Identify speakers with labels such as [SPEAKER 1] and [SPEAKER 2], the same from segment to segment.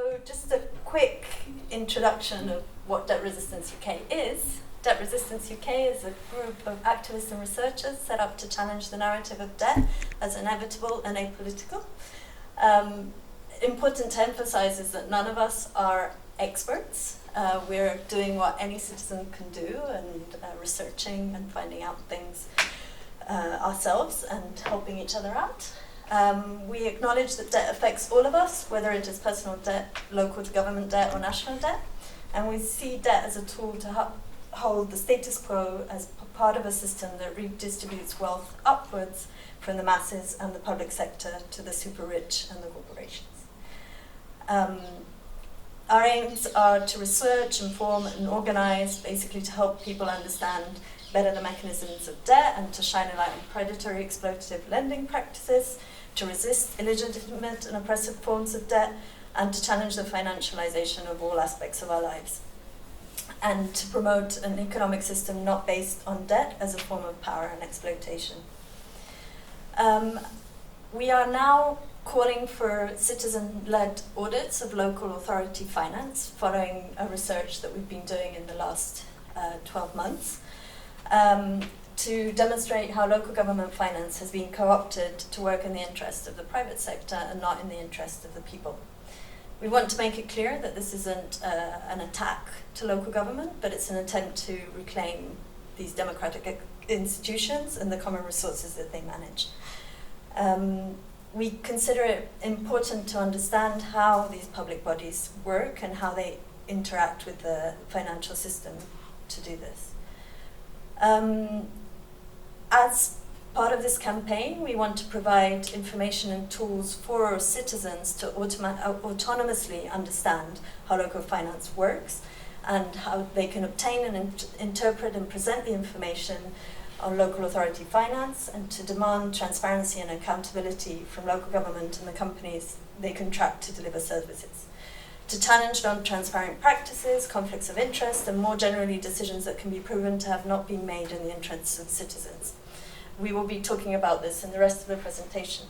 [SPEAKER 1] So just a quick introduction of what Debt Resistance UK is. Debt Resistance UK is a group of activists and researchers set up to challenge the narrative of debt as inevitable and apolitical. Important to emphasize is that none of us are experts. We're doing what any citizen can do and researching and finding out things ourselves and helping each other out. We acknowledge that debt affects all of us, whether it is personal debt, local to government debt, or national debt. And we see debt as a tool to hold the status quo as part of a system that redistributes wealth upwards from the masses and the public sector to the super rich and the corporations. Our aims are to research, inform, and organize, basically to help people understand better the mechanisms of debt and to shine a light on predatory exploitative lending practices, to resist illegitimate and oppressive forms of debt, and to challenge the financialization of all aspects of our lives, and to promote an economic system not based on debt as a form of power and exploitation. We are now calling for citizen-led audits of local authority finance, following a research that we've been doing in the last 12 months, to demonstrate how local government finance has been co-opted to work in the interest of the private sector and not in the interest of the people. We want to make it clear that this isn't an attack to local government, but it's an attempt to reclaim these democratic institutions and the common resources that they manage. We consider it important to understand how these public bodies work and how they interact with the financial system to do this. As part of this campaign, we want to provide information and tools for citizens to autonomously understand how local finance works and how they can obtain and interpret and present the information on local authority finance, and to demand transparency and accountability from local government and the companies they contract to deliver services. To challenge non-transparent practices, conflicts of interest, and more generally decisions that can be proven to have not been made in the interests of citizens. We will be talking about this in the rest of the presentation.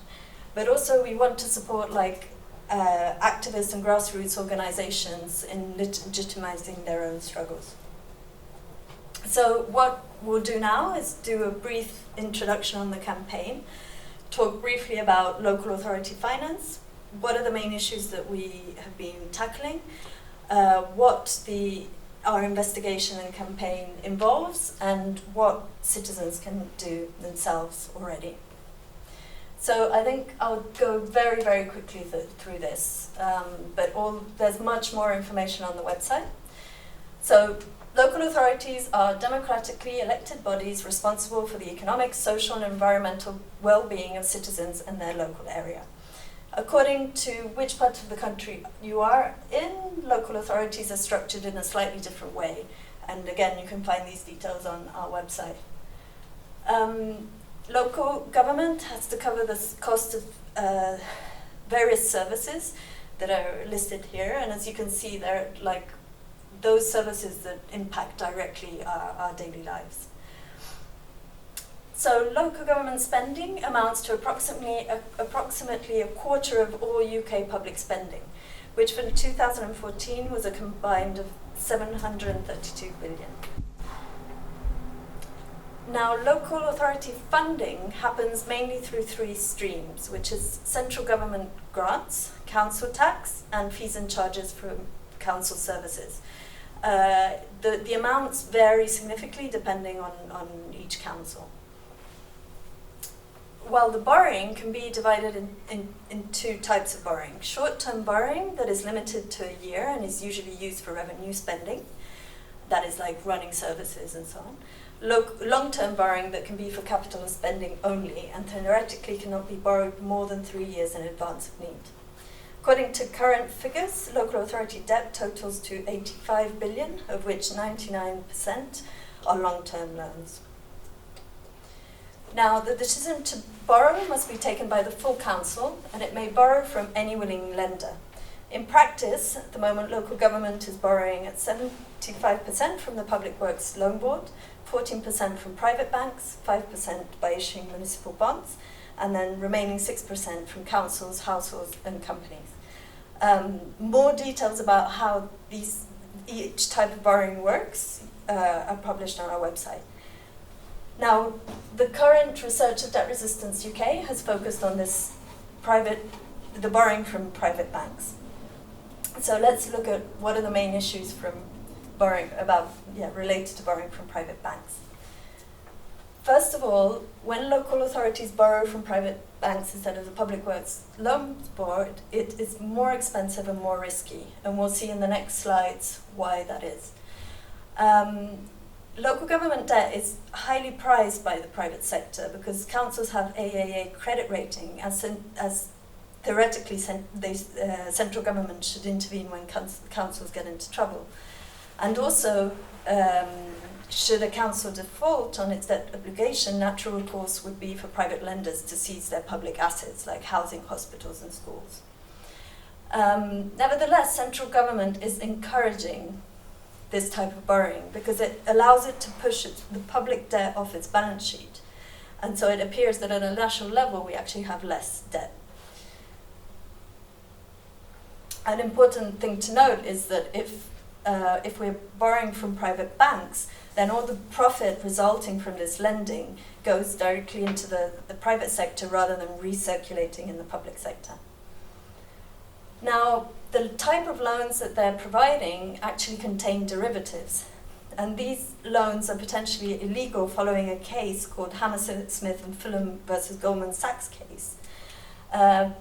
[SPEAKER 1] But also we want to support activists and grassroots organizations in legitimizing their own struggles. So what we'll do now is do a brief introduction on the campaign, talk briefly about local authority finance, what are the main issues that we have been tackling, what our investigation and campaign involves, and what citizens can do themselves already. So I think I'll go very, very quickly through this, but there's much more information on the website. So local authorities are democratically elected bodies responsible for the economic, social, and environmental well-being of citizens in their local area. According to which part of the country you are in, local authorities are structured in a slightly different way. And again, you can find these details on our website. Local government has to cover the cost of various services that are listed here. And as you can see, they're those services that impact directly our daily lives. So local government spending amounts to approximately a quarter of all UK public spending, which for 2014 was a combined of 732 billion. Now, local authority funding happens mainly through three streams, which is central government grants, council tax, and fees and charges for council services. The amounts vary significantly depending on each council. While the borrowing can be divided in two types of borrowing. Short-term borrowing that is limited to a year and is usually used for revenue spending. That is like running services and so on. Long-term borrowing that can be for capital spending only and theoretically cannot be borrowed more than 3 years in advance of need. According to current figures, local authority debt totals to 85 billion, of which 99% are long-term loans. Now, the decision to borrow must be taken by the full council, and it may borrow from any willing lender. In practice, at the moment, local government is borrowing at 75% from the Public Works Loan Board, 14% from private banks, 5% by issuing municipal bonds, and then remaining 6% from councils, households, and companies. More details about how each type of borrowing works are published on our website. Now, the current research of Debt Resistance UK has focused on the borrowing from private banks. So let's look at what are the main issues related to borrowing from private banks. First of all, when local authorities borrow from private banks instead of the Public Works Loans Board, it is more expensive and more risky, and we'll see in the next slides why that is. Local government debt is highly prized by the private sector because councils have AAA credit rating, as theoretically central government should intervene when councils get into trouble. And also, should a council default on its debt obligation, natural recourse would be for private lenders to seize their public assets like housing, hospitals and schools. Nevertheless, central government is encouraging this type of borrowing because it allows it to push the public debt off its balance sheet. And so it appears that at a national level we actually have less debt. An important thing to note is that if we're borrowing from private banks, then all the profit resulting from this lending goes directly into the private sector rather than recirculating in the public sector. Now, the type of loans that they're providing actually contain derivatives, and these loans are potentially illegal following a case called Hammersmith and Fulham versus Goldman Sachs case.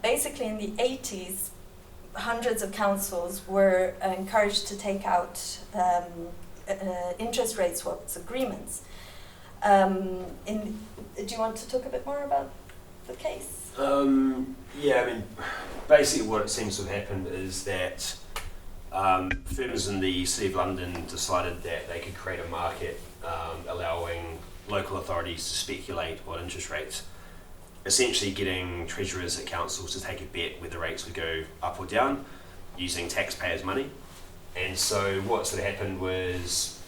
[SPEAKER 1] Basically, in the 80s, hundreds of councils were encouraged to take out interest rate swaps agreements. Do you want to talk a bit more about the case?
[SPEAKER 2] Yeah, I mean, basically what it seems to have happened is that firms in the City of London decided that they could create a market allowing local authorities to speculate on interest rates, essentially getting treasurers at councils to take a bet whether rates would go up or down using taxpayers' money. And so what sort of happened was,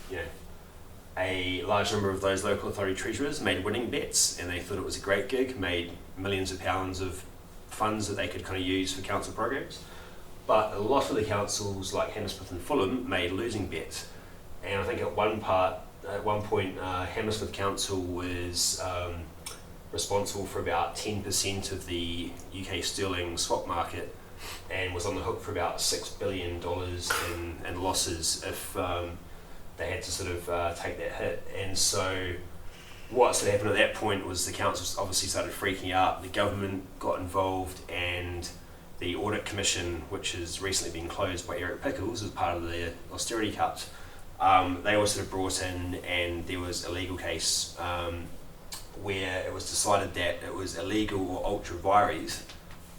[SPEAKER 2] a large number of those local authority treasurers made winning bets, and they thought it was a great gig, made millions of pounds of funds that they could kind of use for council programs. But a lot of the councils, like Hammersmith and Fulham, made losing bets. And I think at one point, Hammersmith Council was responsible for about 10% of the UK sterling swap market, and was on the hook for about $6 billion in losses if they had to sort of take that hit. And so what sort of happened at that point was the councils obviously started freaking out, the government got involved, and the Audit Commission, which has recently been closed by Eric Pickles as part of the austerity cut, they were sort of brought in, and there was a legal case where it was decided that it was illegal or ultra vires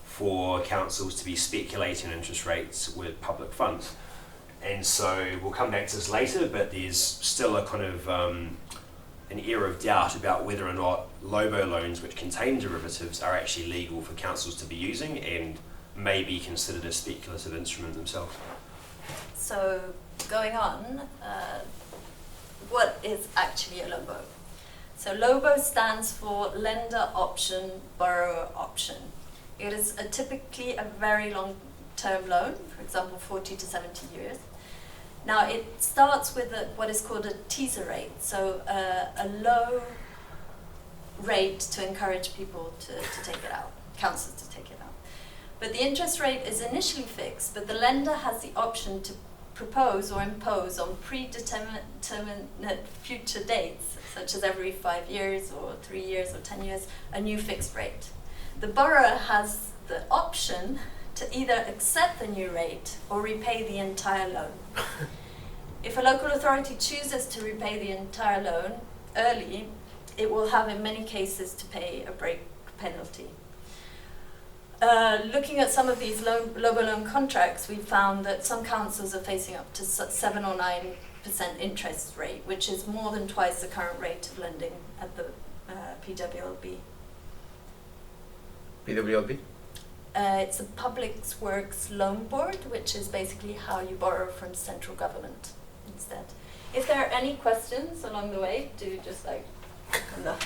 [SPEAKER 2] for councils to be speculating on interest rates with public funds. And so we'll come back to this later, but there's still a kind of an air of doubt about whether or not Lobo loans, which contain derivatives, are actually legal for councils to be using and may be considered a speculative instrument themselves.
[SPEAKER 1] So going on, what is actually a Lobo? So Lobo stands for Lender Option, Borrower Option. It is typically a very long-term loan, for example, 40 to 70 years. Now, it starts with what is called a teaser rate, so a low rate to encourage people to take it out, councils to take it out. But the interest rate is initially fixed, but the lender has the option to propose or impose on predetermined future dates, such as every 5 years or 3 years or 10 years, a new fixed rate. The borrower has the option to either accept the new rate or repay the entire loan. If a local authority chooses to repay the entire loan early, it will have in many cases to pay a break penalty. Looking at some of these Lobo loan contracts, we found that some councils are facing up to 7 or 9% interest rate, which is more than twice the current rate of lending at the PWLB.
[SPEAKER 3] PWLB?
[SPEAKER 1] It's a Public Works Loan Board, which is basically how you borrow from central government instead. If there are any questions along the way, do just No.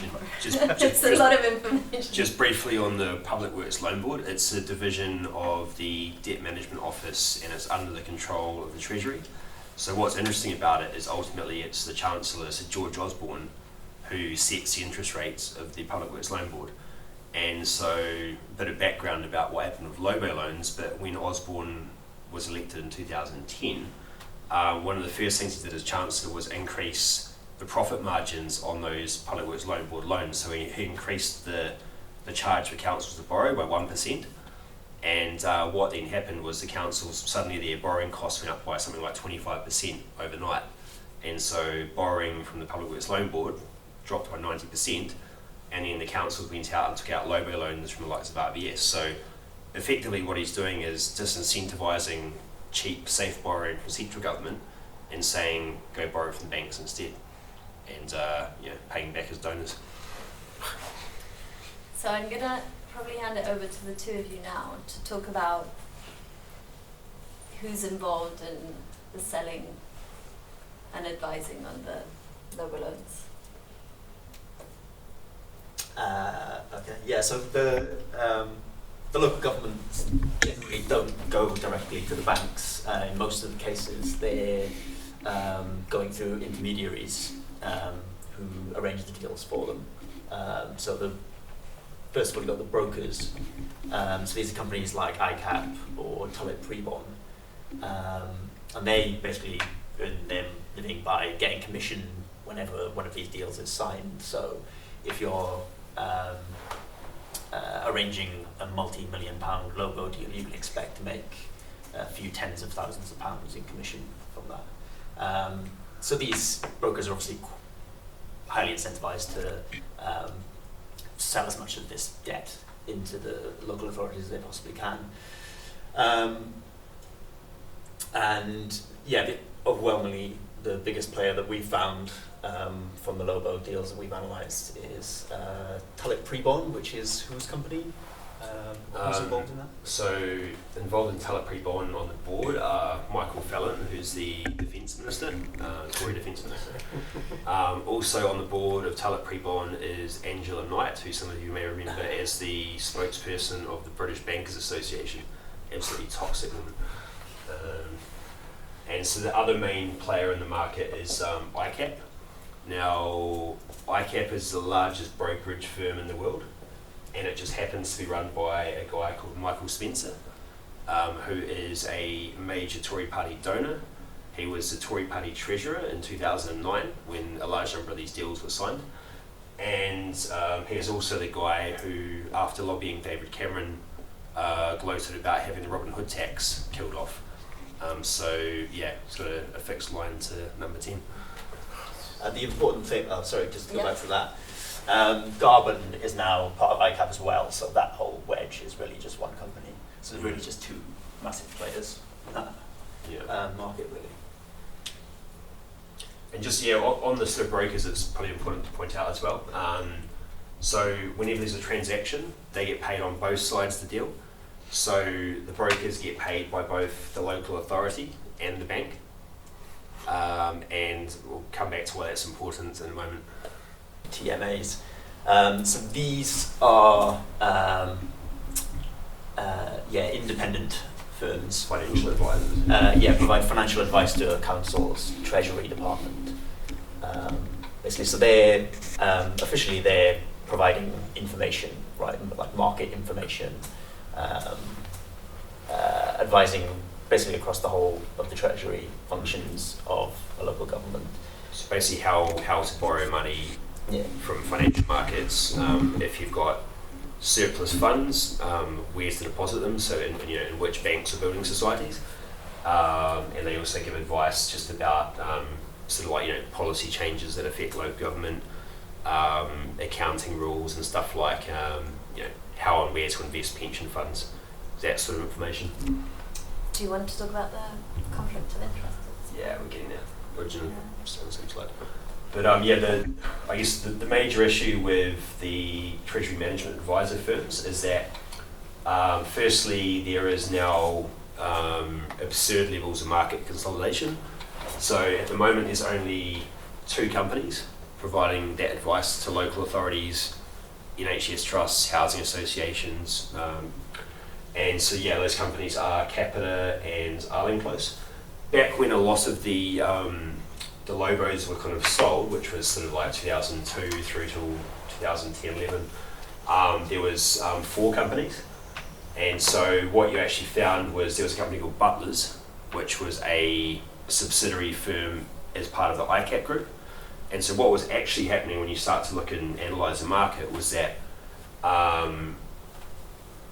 [SPEAKER 2] Just,
[SPEAKER 1] It's a lot of information.
[SPEAKER 2] Just briefly on the Public Works Loan Board, it's a division of the Debt Management Office and it's under the control of the Treasury. So what's interesting about it is ultimately it's the Chancellor, Sir George Osborne, who sets the interest rates of the Public Works Loan Board. And so a bit of background about what happened with Lobo loans, but when Osborne was elected in 2010, one of the first things he did as Chancellor was increase the profit margins on those Public Works Loan Board loans. So he increased the charge for councils to borrow by 1%. And what then happened was the councils, suddenly their borrowing costs went up by something like 25% overnight. And so borrowing from the Public Works Loan Board dropped by 90%. And then the councils went out and took out Lobo loans from the likes of RBS. So effectively what he's doing is disincentivising cheap, safe borrowing from central government and saying go borrow from banks instead. And paying back as donors.
[SPEAKER 1] So I'm going to probably hand it over to the two of you now to talk about who's involved in the selling and advising on the Lobo loans.
[SPEAKER 3] Okay. Yeah. So the local governments generally don't go directly to the banks. In most of the cases, they're going through intermediaries who arrange the deals for them. First of all, you've got the brokers. So these are companies like ICAP or Tulip Prebon, and they basically earn their living by getting commission whenever one of these deals is signed. So if you're arranging a multi-million-pound Lobo deal, you can expect to make a few tens of thousands of pounds in commission from that. So these brokers are obviously highly incentivized to sell as much of this debt into the local authorities as they possibly can. Overwhelmingly, the biggest player that we've found from the Lobo deals that we've analysed is Tulip Prebon, which is whose company? Who's involved in that?
[SPEAKER 2] So involved in Tulip Prebon on the board are Michael Fallon, who's the Defence Minister, Tory Defence Minister. Also on the board of Tulip Prebon is Angela Knight, who some of you may remember as the spokesperson of the British Bankers Association. Absolutely toxic woman. And so the other main player in the market is ICAP. Now, ICAP is the largest brokerage firm in the world, and it just happens to be run by a guy called Michael Spencer, who is a major Tory party donor. He was the Tory party treasurer in 2009 when a large number of these deals were signed. And he is also the guy who, after lobbying David Cameron, gloated about having the Robin Hood tax killed off. He's got a fixed line to number 10.
[SPEAKER 3] The important thing, just to go back to that, Garbon is now part of ICAP as well, so that whole wedge is really just one company. So there's really just two massive players in that market, really.
[SPEAKER 2] And just, on the sort of brokers, it's probably important to point out as well. So whenever there's a transaction, they get paid on both sides of the deal. So the brokers get paid by both the local authority and the bank. And we'll come back to why that's important in a moment.
[SPEAKER 3] TMAs. So these are independent firms.
[SPEAKER 2] Financial advisors.
[SPEAKER 3] Provide financial advice to a council's treasury department. Basically, so they're officially they're providing information, right, like market information, advising basically across the whole of the treasury functions of a local government.
[SPEAKER 2] So basically how to borrow money from financial markets, if you've got surplus funds, where to deposit them, so in which banks or building societies. And they also give advice just about policy changes that affect local government, accounting rules and stuff like how and where to invest pension funds, that sort of information.
[SPEAKER 1] Do you want to talk about the conflict of interest?
[SPEAKER 2] Yeah, we're getting there. Original slide. But I guess the major issue with the treasury management advisor firms is that firstly there is now absurd levels of market consolidation. So at the moment there's only two companies providing that advice to local authorities, NHS trusts, housing associations, and so yeah, those companies are Capita and Arling Close. Back when a lot of the Lobos were kind of sold, which was sort of like 2002 through till 2010, 11, there was 4 companies. And so what you actually found was there was a company called Butlers, which was a subsidiary firm as part of the ICAP group. And so what was actually happening when you start to look and analyse the market was that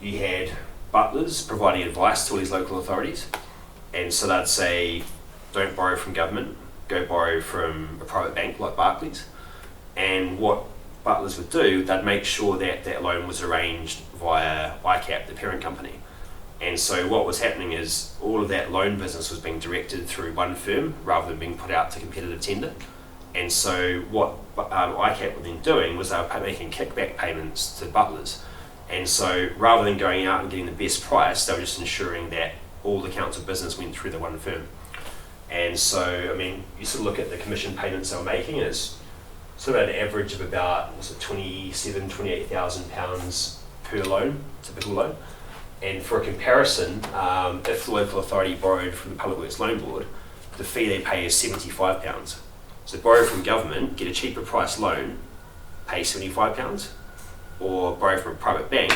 [SPEAKER 2] you had Butlers providing advice to all these local authorities. And so they'd say, don't borrow from government, go borrow from a private bank like Barclays. And what Butlers would do, they'd make sure that that loan was arranged via ICAP, the parent company. And so what was happening is all of that loan business was being directed through one firm rather than being put out to competitive tender. And so what ICAP were then doing was they were making kickback payments to Butlers. And so rather than going out and getting the best price, they were just ensuring that all the accounts of business went through the one firm. And so, I mean, you sort of look at the commission payments they were making, it's sort of an average of about, £27,000, £28,000 per loan, typical loan. And for a comparison, if the local authority borrowed from the Public Works Loan Board, the fee they pay is £75. So borrow from government, get a cheaper price loan, pay £75, or borrow from a private bank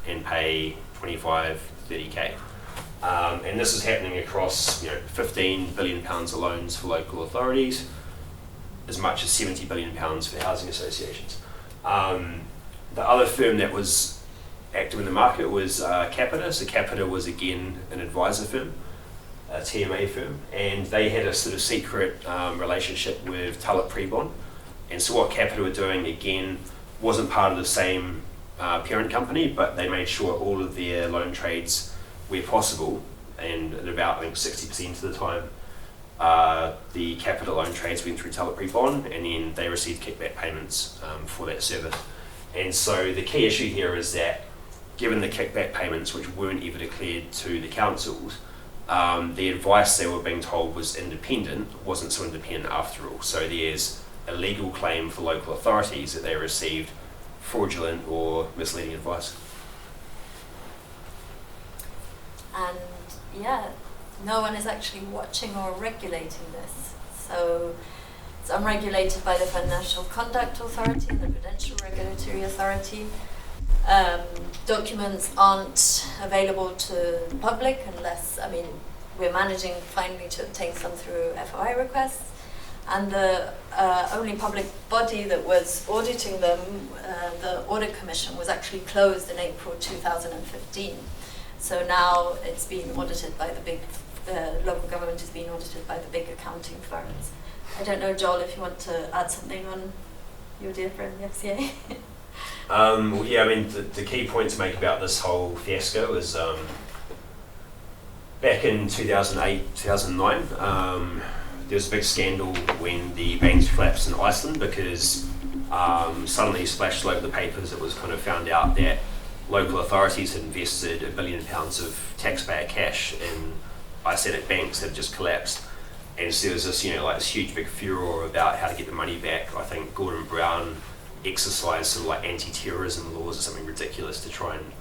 [SPEAKER 2] and pay 25, 30k. And this is happening across £15 billion of loans for local authorities, as much as £70 billion for housing associations. The other firm that was active in the market was Capita. So Capita was again an advisor firm, a TMA firm, and they had a sort of secret relationship with Tulip Prebon. And so what Capita were doing again wasn't part of the same parent company, but they made sure all of their loan trades where possible, and at about I think 60% of the time, the Capita loan trades went through Tulip Prebon, and then they received kickback payments for that service. And so the key issue here is that given the kickback payments, which weren't ever declared to the councils, the advice they were being told was independent, wasn't so independent after all. So there's a legal claim for local authorities that they received fraudulent or misleading advice.
[SPEAKER 1] And yeah, no one is actually watching or regulating this. So it's unregulated by the Financial Conduct Authority and the Prudential Regulatory Authority. Documents aren't available to the public unless, we're managing finally to obtain some through FOI requests. And the only public body that was auditing them, the Audit Commission, was actually closed in April 2015. So now it's being audited by the big, local government is being audited by the big accounting firms. I don't know, Joel, if you want to add something on your dear friend, the FCA.
[SPEAKER 2] The key point to make about this whole fiasco is back in 2008, 2009, there was a big scandal when the banks collapsed in Iceland because suddenly splashed all over the papers. It was kind of found out that local authorities had invested £1 billion of taxpayer cash in Icelandic banks that had just collapsed. And so there was this, this huge big furor about how to get the money back. I think Gordon Brown exercised sort of like anti-terrorism laws or something ridiculous to try and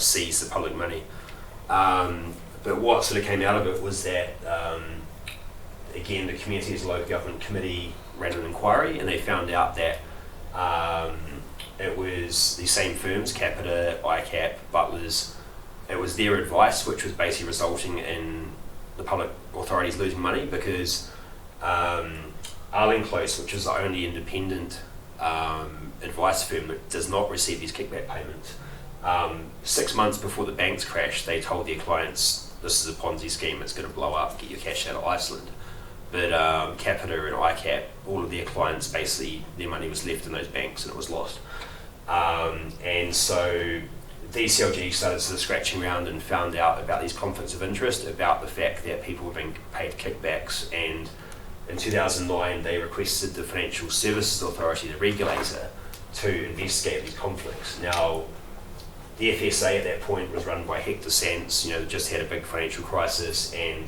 [SPEAKER 2] seize the public money. But what sort of came out of it was that, again, the Communities Local Government Committee ran an inquiry, and they found out that it was the same firms, Capita, ICAP, Butlers. It was their advice which was basically resulting in the public authorities losing money because Arling Close, which is the only independent advice firm that does not receive these kickback payments, 6 months before the banks crashed, they told their clients, this is a Ponzi scheme, it's going to blow up, get your cash out of Iceland. But Capita and ICAP, all of their clients, basically their money was left in those banks and it was lost. And so DCLG started sort of scratching around and found out about these conflicts of interest, about the fact that people were being paid kickbacks, and in 2009 they requested the Financial Services Authority, the regulator, to investigate these conflicts. Now, the FSA at that point was run by Hector Sands, just had a big financial crisis, and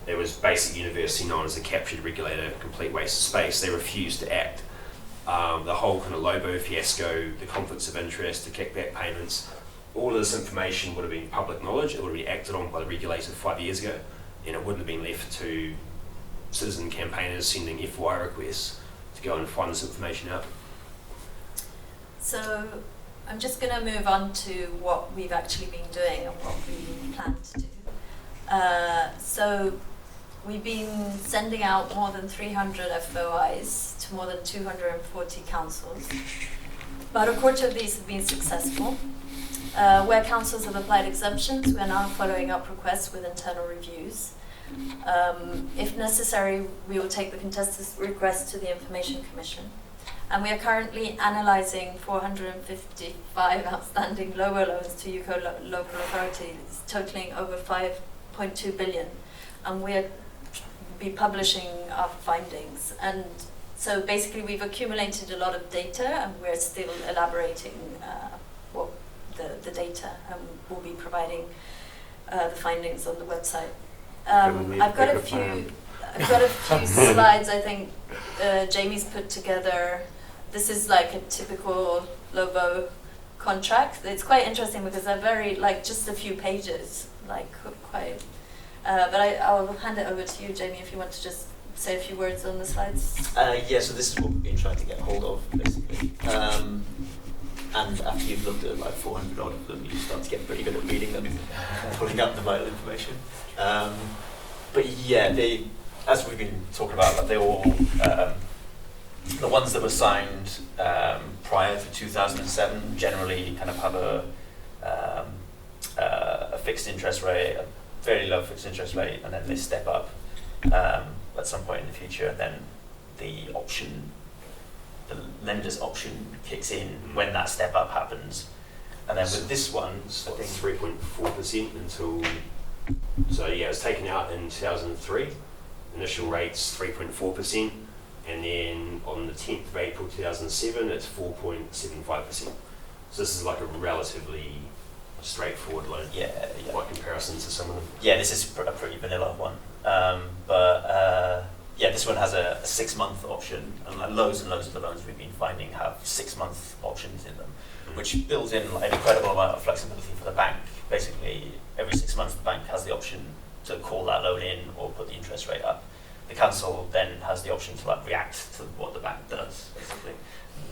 [SPEAKER 2] it was basically university known as a captured regulator, complete waste of space. They refused to act. the whole kind of Lobo fiasco, the conflicts of interest, the kickback payments, all of this information would have been public knowledge. It would have been acted on by the regulator 5 years ago, and it wouldn't have been left to citizen campaigners sending FOI requests to go and find this information out.
[SPEAKER 1] So I'm just going to move on to what we've actually been doing and what we plan to do. So we've been sending out more than 300 FOIs to more than 240 councils. About a quarter of these have been successful. Where councils have applied exemptions, we're now following up requests with internal reviews. If necessary, we will take the contested request to the Information Commission. And we are currently analysing 455 outstanding Lobo loans to UK local authorities, totaling over 5.2 billion. And we'll be publishing our findings. And so basically we've accumulated a lot of data, and we're still elaborating the data, and we'll be providing the findings on the website. I've got a few slides I think Jamie's put together. This is like a typical Lobo contract. It's quite interesting because they're very, like, just a few pages, like quite. But I'll hand it over to you, Jamie, if you want to just say a few words on the slides.
[SPEAKER 3] Yeah, so this is what we've been trying to get hold of, basically. And after you've looked at like 400 odd of them, you start to get pretty good at reading them and pulling out the vital information. But yeah, as we've been talking about, like, they all, the ones that were signed prior to 2007 generally kind of have a fixed interest rate, a very low fixed interest rate, and then they step up at some point in the future, and then the lender's option kicks in when that step up happens. And then with this one,
[SPEAKER 2] I think 3.4% until, so yeah, it was taken out in 2003, initial rates 3.4%, and then on the 10th of April 2007 it's 4.75%. So this is like a relatively straightforward loan by comparison to some of them.
[SPEAKER 3] Yeah, this is a pretty vanilla one. Yeah, this one has a 6-month option, and like loads and loads of the loans we've been finding have 6-month options in them, which builds in like an incredible amount of flexibility for the bank. Basically, every 6 months the bank has the option to call that loan in or put the interest rate up. The council then has the option to like react to what the bank does, basically.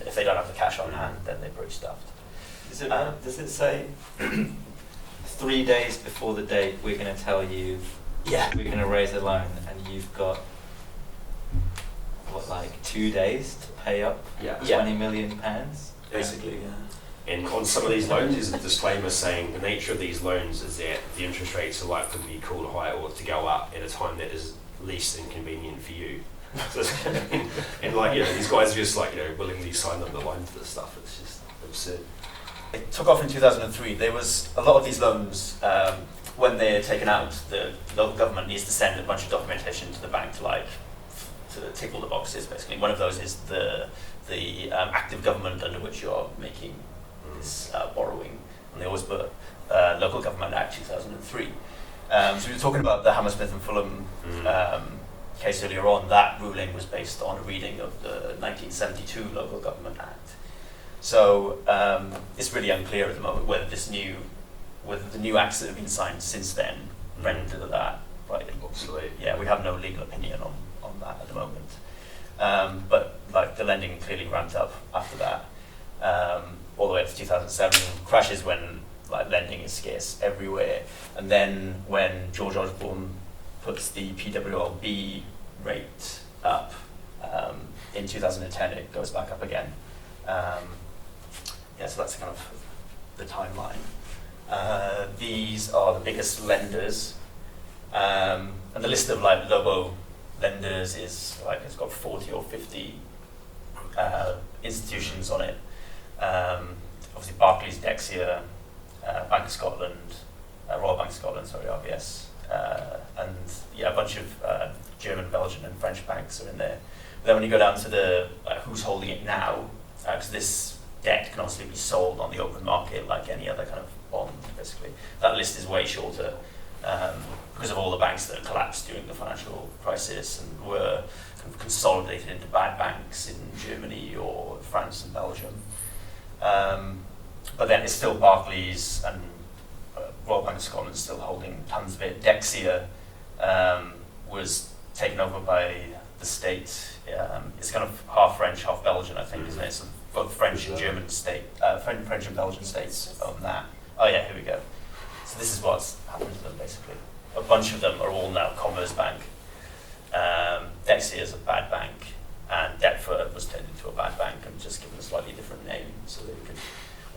[SPEAKER 3] If they don't have the cash on hand, then they're pretty stuffed.
[SPEAKER 4] Does it say 3 days before the date we're going to tell you we're going to raise a loan, and you've got like 2 days to pay up £20 million?
[SPEAKER 3] Basically, yeah.
[SPEAKER 2] And on some of these loans, there's a disclaimer saying the nature of these loans is that the interest rates are likely to be called high or to go up at a time that is least inconvenient for you. So and like, you know, these guys just like, you know, willingly sign up the loan for this stuff. It's just absurd.
[SPEAKER 3] It took off in 2003. There was a lot of these loans, when they're taken out, the local government needs to send a bunch of documentation to the bank to tick all the boxes, basically. One of those is the active government under which you're making this borrowing. And they always put Local Government Act 2003. So we were talking about the Hammersmith and Fulham case earlier on. That ruling was based on a reading of the 1972 Local Government Act. So it's really unclear at the moment whether the new acts that have been signed since then render that right.
[SPEAKER 2] Obsolete.
[SPEAKER 3] Yeah, we have no legal opinion on that at the moment. But like the lending clearly ramped up after that, all the way up to 2007. Crashes when like lending is scarce everywhere, and then when George Osborne puts the PWLB rate up in 2010, it goes back up again. So that's kind of the timeline. These are the biggest lenders, and the list of like Lobo lenders is like it's got 40 or 50 institutions on it. Obviously Barclays, Dexia, Bank of Scotland, Royal Bank of Scotland, RBS, and a bunch of German, Belgian and French banks are in there. But then when you go down to the who's holding it now, because this debt can obviously be sold on the open market like any other kind of bond, basically. That list is way shorter because of all the banks that collapsed during the financial crisis and were kind of consolidated into bad banks in Germany or France and Belgium. But then it's still Barclays and Royal Bank of Scotland still holding tons of it. Dexia was taken over by the state. It's kind of half French, half Belgian, I think, isn't it? So both French and German state, French and Belgian states own that. Oh yeah, here we go. So this is what's happened to them basically. A bunch of them are all now Commerzbank. Dexia is a bad bank, and Deptford was turned into a bad bank and just given a slightly different name so that it could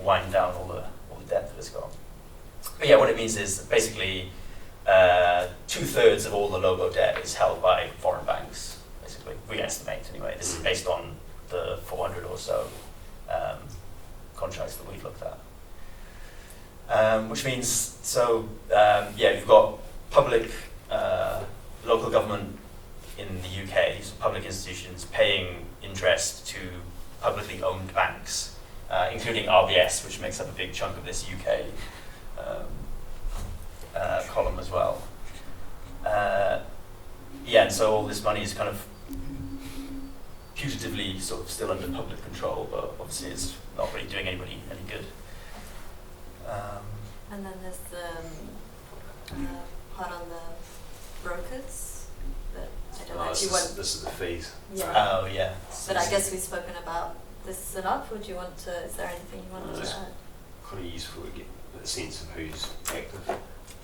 [SPEAKER 3] wind down all the debt that it's got. But yeah, what it means is basically 2/3 of all the Lobo debt is held by foreign banks, basically. We estimate anyway. This is based on the 400 or so contracts that we've looked at. Which means, yeah, you've got public, local government in the UK, so public institutions paying interest to publicly owned banks, including RBS, which makes up a big chunk of this UK column as well. Yeah, and so all this money is kind of putatively sort of still under public control, but obviously it's not really doing anybody any good.
[SPEAKER 1] And then there's the part on the brokers that I don't know if you want.
[SPEAKER 2] This is the fees.
[SPEAKER 1] Yeah.
[SPEAKER 3] Oh yeah.
[SPEAKER 1] But I guess we've spoken about this enough. Would you want to? Is there anything you want to
[SPEAKER 2] Just
[SPEAKER 1] add?
[SPEAKER 2] kind of useful to get a sense of who's active.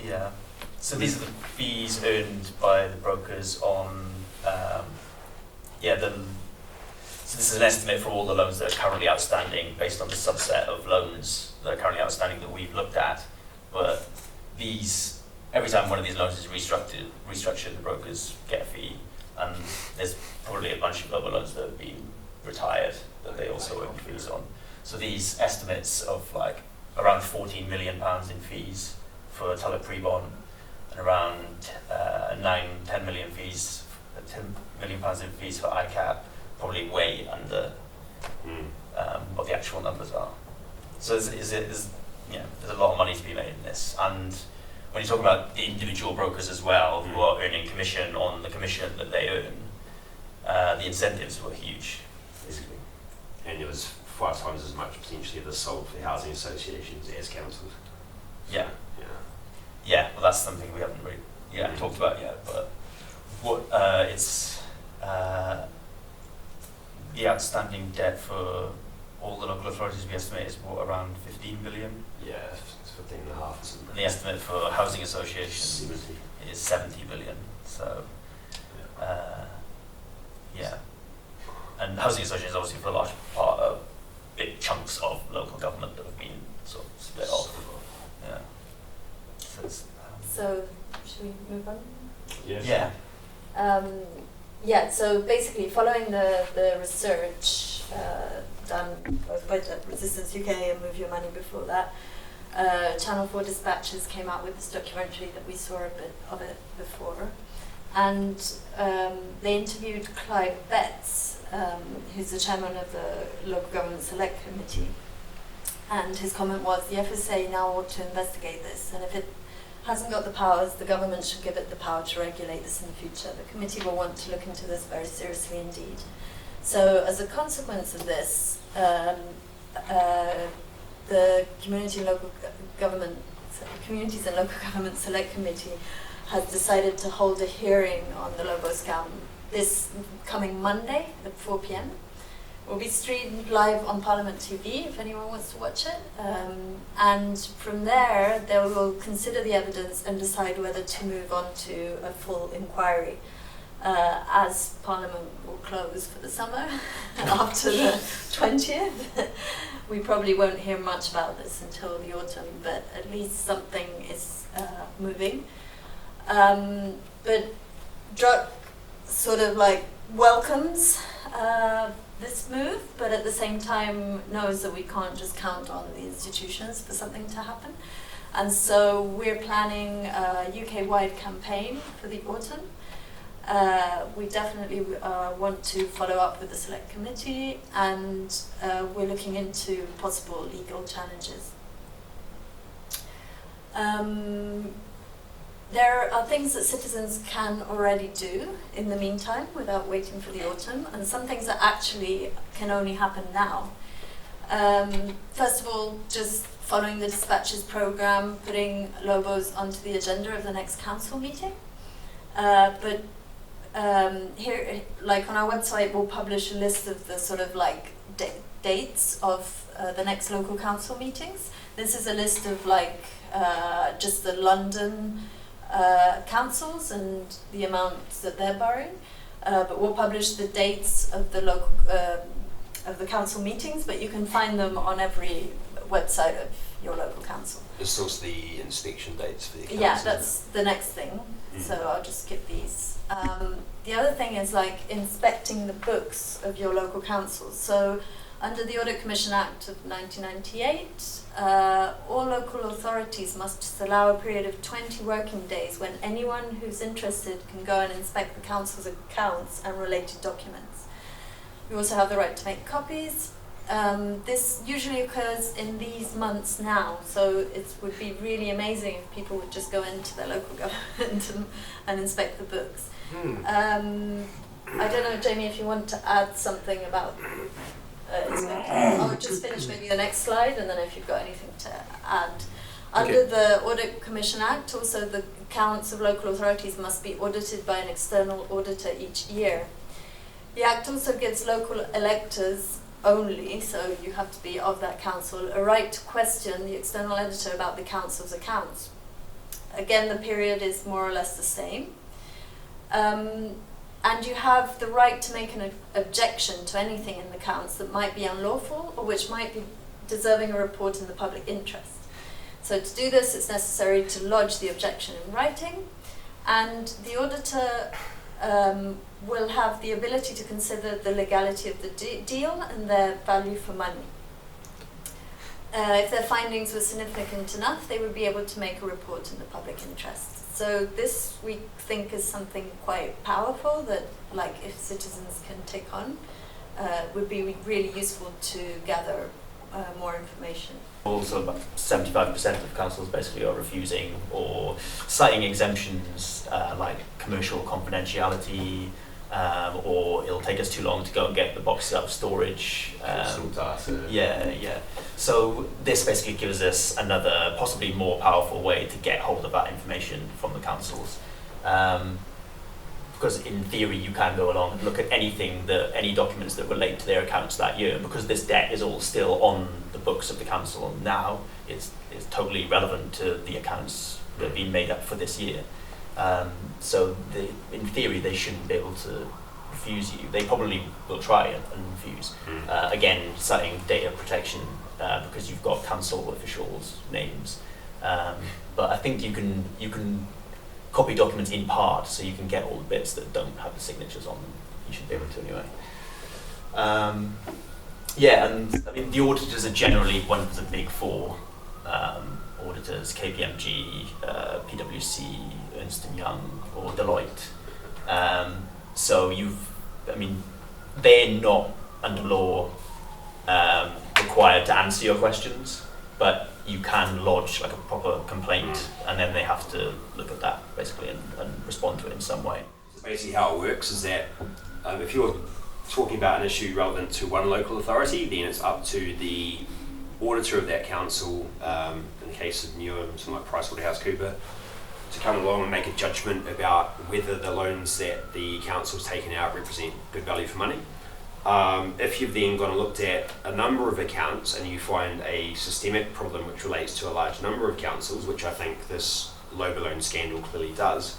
[SPEAKER 3] Yeah. So these are the fees earned by the brokers on, so this is an estimate for all the loans that are currently outstanding based on the subset of loans that are currently outstanding that we've looked at. But these, every time one of these loans is restructured, the brokers get a fee. And there's probably a bunch of Lobo loans that have been retired that they also earn fees on. So these estimates of like around £14 million in fees for Tulloch Prebon and around 10 million fees, £10 million in fees for ICAP, probably way under what the actual numbers are. So there's a lot of money to be made in this. And when you talk about the individual brokers as well, who are earning commission on the commission that they earn, the incentives were huge, basically.
[SPEAKER 2] And it was 5 times as much potentially as sold for housing associations as councils.
[SPEAKER 3] Yeah.
[SPEAKER 2] Yeah.
[SPEAKER 3] Yeah, well that's something we haven't really talked about yet, but what it's the outstanding debt for all the local authorities we estimate is around 15 billion.
[SPEAKER 2] Yeah, it's 15 and a half or something.
[SPEAKER 3] And the estimate for housing associations
[SPEAKER 2] 70.
[SPEAKER 3] is 70 billion. So yeah. And housing associations obviously for a large part of big chunks of local government that have been sort of split off. Yeah. So,
[SPEAKER 1] So should we move on?
[SPEAKER 2] Yeah.
[SPEAKER 1] Yeah, so basically following the research done both by Resistance UK and Move Your Money before that, Channel 4 Dispatches came out with this documentary that we saw a bit of it before. And they interviewed Clive Betts, who's the chairman of the Local Government Select Committee. And his comment was, the FSA now ought to investigate this, and if it hasn't got the powers, the government should give it the power to regulate this in the future. The committee will want to look into this very seriously indeed. So as a consequence of this, the Communities and Local Government Select Committee has decided to hold a hearing on the Lobo scam this coming Monday at 4 p.m. It will be streamed live on Parliament TV if anyone wants to watch it. And from there, they will consider the evidence and decide whether to move on to a full inquiry. As Parliament will close for the summer after the 20th. We probably won't hear much about this until the autumn, but at least something is moving. But Druck sort of like welcomes this move, but at the same time knows that we can't just count on the institutions for something to happen. And so we're planning a UK-wide campaign for the autumn. We definitely want to follow up with the Select Committee, and we're looking into possible legal challenges. There are things that citizens can already do in the meantime without waiting for the autumn, and some things that actually can only happen now. First of all, just following the dispatches programme, putting Lobos onto the agenda of the next council meeting. But here, like on our website, we'll publish a list of the sort of like dates of the next local council meetings. This is a list of like just the London councils and the amounts that they're borrowing. But we'll publish the dates of the local of the council meetings, but you can find them on every website of your local council.
[SPEAKER 2] It's also the inspection dates for the council.
[SPEAKER 1] Yeah, that's the next thing. So I'll just skip these. The other thing is like inspecting the books of your local councils. So under the Audit Commission Act of 1998, all local authorities must allow a period of 20 working days when anyone who's interested can go and inspect the council's accounts and related documents. We also have the right to make copies. This usually occurs in these months now, so it would be really amazing if people would just go into their local government and inspect the books. I don't know, Jamie, if you want to add something about inspecting. I'll just finish maybe the next slide, and then if you've got anything to add. Under the Audit Commission Act, also the accounts of local authorities must be audited by an external auditor each year. The Act also gives local electors only, so you have to be of that council, a right to question the external editor about the council's accounts. Again, the period is more or less the same. And you have the right to make an objection to anything in the accounts that might be unlawful or which might be deserving a report in the public interest. So to do this, it's necessary to lodge the objection in writing, and the auditor will have the ability to consider the legality of the deal and their value for money. If their findings were significant enough, they would be able to make a report in the public interest. So this, we think, is something quite powerful that, like, if citizens can take on, would be really useful to gather more information.
[SPEAKER 3] Also, about 75% of councils basically are refusing or citing exemptions like commercial confidentiality, or it'll take us too long to go and get the boxes out of storage. Yeah. So this basically gives us another, possibly more powerful way to get hold of that information from the councils. Because in theory you can go along and look at any documents that relate to their accounts that year, because this debt is all still on the books of the council now. It's totally relevant to the accounts that have been made up for this year. So in theory they shouldn't be able to refuse you. They probably will try and refuse. Again, citing data protection because you've got council officials' names. But I think you can copy documents in part, so you can get all the bits that don't have the signatures on them. You should be able to anyway. And I mean the auditors are generally one of the big four auditors: KPMG, PwC, Ernst & Young, or Deloitte. They're not under law required to answer your questions, but you can lodge like a proper complaint, and then they have to look at that basically and respond to it in some way.
[SPEAKER 2] Basically how it works is that if you're talking about an issue relevant to one local authority, then it's up to the auditor of that council, in the case of Newham, something like PricewaterhouseCoopers, to come along and make a judgment about whether the loans that the council's taken out represent good value for money. If you've then gone and looked at a number of accounts and you find a systemic problem which relates to a large number of councils, which I think this Lobo loan scandal clearly does,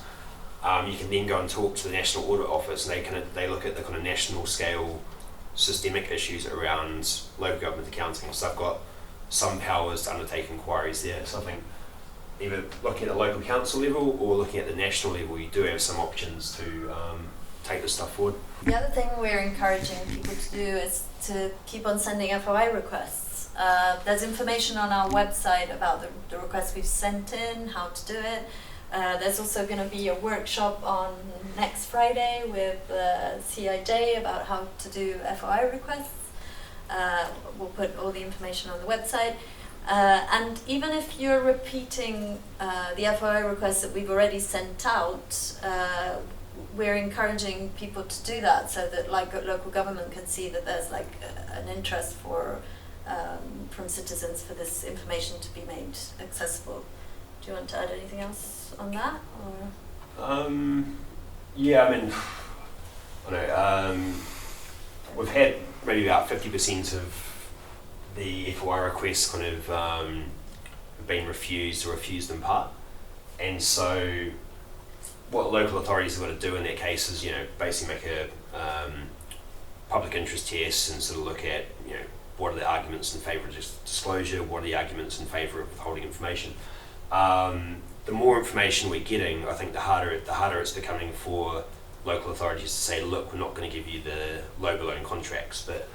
[SPEAKER 2] you can then go and talk to the National Audit Office, and they look at the kind of national scale systemic issues around local government accounting. So I've got some powers to undertake inquiries there. So I think either looking at the local council level or looking at the national level, you do have some options to take this stuff forward.
[SPEAKER 1] The other thing we're encouraging people to do is to keep on sending FOI requests. There's information on our website about the requests we've sent in, how to do it. There's also going to be a workshop on next Friday with CIJ about how to do FOI requests. We'll put all the information on the website. And even if you're repeating the FOI requests that we've already sent out, we're encouraging people to do that so that like local government can see that there's like an interest for from citizens for this information to be made accessible. Do you want to add anything else on that? Or?
[SPEAKER 2] Yeah, I mean, I know, we've had maybe about 50% of the FOI requests kind of been refused or refused in part. And so what local authorities have got to do in that case is, basically make a public interest test and sort of look at, what are the arguments in favour of disclosure, what are the arguments in favour of withholding information. The more information we're getting, I think the harder it's becoming for local authorities to say, look, we're not going to give you the Lobo loan contracts, but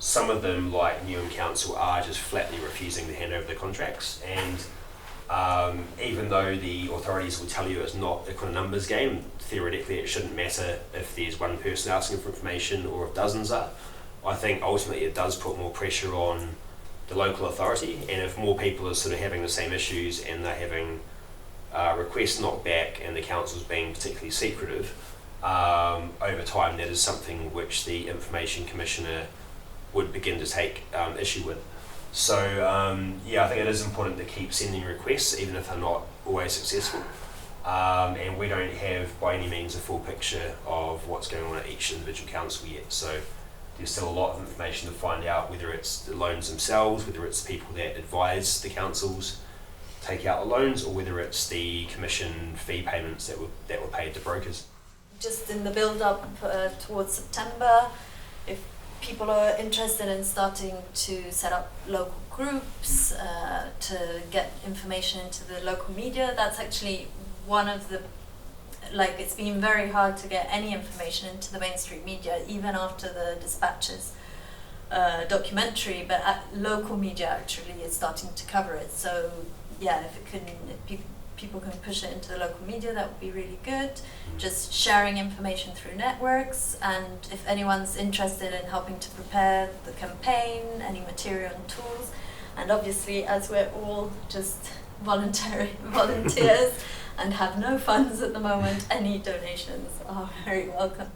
[SPEAKER 2] some of them, like Newham Council, are just flatly refusing to hand over the contracts. And even though the authorities will tell you it's not a kind of numbers game, theoretically it shouldn't matter if there's one person asking for information or if dozens are. I think ultimately it does put more pressure on the local authority, and if more people are sort of having the same issues and they're having requests knocked back and the council's being particularly secretive, over time that is something which the Information Commissioner would begin to take issue with. So I think it is important to keep sending requests even if they're not always successful. And we don't have by any means a full picture of what's going on at each individual council yet. So there's still a lot of information to find out, whether it's the loans themselves, whether it's people that advise the councils take out the loans, or whether it's the commission fee payments that were paid to brokers.
[SPEAKER 1] Just in the build-up towards September, if people are interested in starting to set up local groups to get information into the local media, that's actually one of the, it's been very hard to get any information into the mainstream media, even after the Dispatches documentary, but local media actually is starting to cover it. So if people can push it into the local media, that would be really good. Just sharing information through networks, and if anyone's interested in helping to prepare the campaign, any material and tools, and obviously as we're all just volunteers and have no funds at the moment, any donations are very welcome.